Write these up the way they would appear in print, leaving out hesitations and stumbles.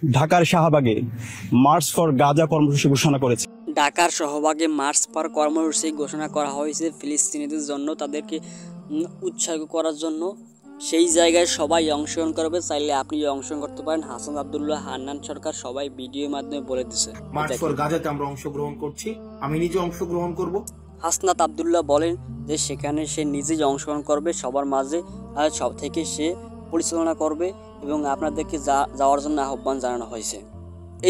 ঢাকার শাহবাগে March for Gaza কর্মসূচি ঘোষণা করেছে। ঢাকার শাহবাগে মার্চ ফর কর্মসূচি ঘোষণা করা হয়েছে ফিলিস্তিনিদের জন্য, তাদেরকে উৎসাহ করার জন্য। সেই জায়গায় সবাই অংশগ্রহণ করবে, চাইলে আপনি অংশগ্রহণ করতে পারেন। হাসান আব্দুল্লাহ, হান্নান সরকার সবাই ভিডিওর মাধ্যমে বলে দিচ্ছে মার্চ ফর গাজাতে আমরা অংশগ্রহণ করছি, আমি নিজে অংশগ্রহণ করব। হাসনাত আব্দুল্লাহ বলেন যে সেখানে সে নিজেই অংশগ্রহণ করবে, সবার মাঝে সব থেকে সে পরিচালনা করবে এবং আপনাদেরকে যাওয়ার জন্য আহ্বান জানানো হয়েছে।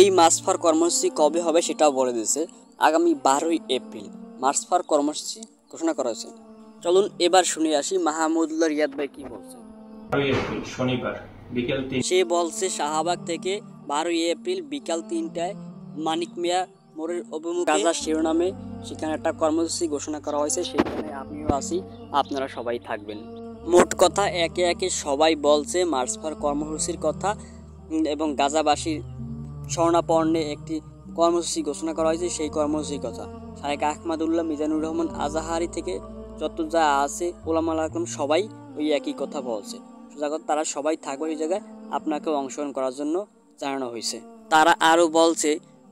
এই মার্চ ফর কর্মসূচি কবে হবে সেটাও বলে দিয়েছে, আগামী 12ই এপ্রিল মার্চ ফর কর্মসূচি ঘোষণা করা হয়েছে। চলুন এবার শুনে আসি মাহমুদুল্লাহ রিয়াদ ভাই কি বলছে। 12ই এপ্রিল শনিবার বিকেল 3। সে বলছে শাহবাগ থেকে 12ই এপ্রিল বিকাল 3টায় মানিক মিয়া মোড়ের অভিমুখে গাজা শিরোনামে সেখানে একটা কর্মসূচি ঘোষণা করা হয়েছে, সেখানে আমিও আছি, আপনারা সবাই থাকবেন। মোট কথা একে একে সবাই বলছে মার্চ ফর কর্মসূচির কথা এবং গাজাবাসীর শরণাপন্নে একটি কর্মসূচি ঘোষণা করা হয়েছে, সেই কর্মসূচির কথা। শায়েখ আহমদুল্লাহ, মিজানুর রহমান আজাহারি থেকে যত যা আছে ওলামায়ে আকরাম সবাই ওই একই কথা বলছে। তারা সবাই থাকবে ওই জায়গায়, আপনাকেও অংশগ্রহণ করার জন্য জানানো হয়েছে। তারা আরও বলছে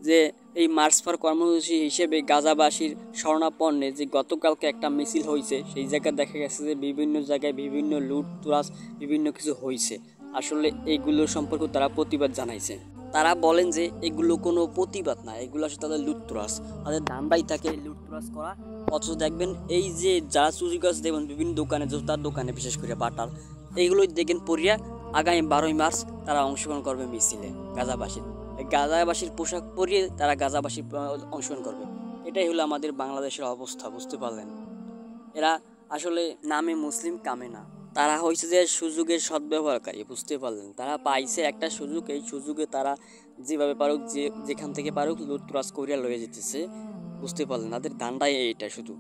যে এই মার্চ ফর কর্মসূচি হিসেবে গাজাবাসীর শরণাপন্নে যে গতকালকে একটা মিছিল হয়েছে, সেই জায়গায় দেখা গেছে যে বিভিন্ন জায়গায় বিভিন্ন লুটতরাজ বিভিন্ন কিছু হয়েছে। আসলে এইগুলো সম্পর্কে তারা প্রতিবাদ জানাইছে। তারা বলেন যে এগুলো কোনো প্রতিবাদ না, এগুলো আসলে তাদের লুটতরাজ, তাদের ধান্দাই থাকে লুটতরাজ করা। অথচ দেখবেন এই যে যারা চুরি গাছ দেখবেন বিভিন্ন দোকানে, জুতার দোকানে বিশেষ করে বাটার, এইগুলোই দেখেন পড়িয়া আগামী 12ই মার্চ তারা অংশগ্রহণ করবে মিছিলে। গাজাবাসীর পোশাক পরিয়ে তারা গাজাবাসী অংশগ্রহণ করবে। এটাই হলো আমাদের বাংলাদেশের অবস্থা, বুঝতে পারলেন? এরা আসলে নামে মুসলিম কামে না, তারা হয়েছে যে সুযোগের সদ্ব্যবহারকারী, বুঝতে পারলেন? তারা পাইছে একটা সুযোগ, এই সুযোগে তারা যেভাবে পারুক যেখান থেকে পারুক লুটতরাজ করিয়া লয়ে যেতেছে, বুঝতে পারলেন? তাদের ধান্দাই এইটা শুধু।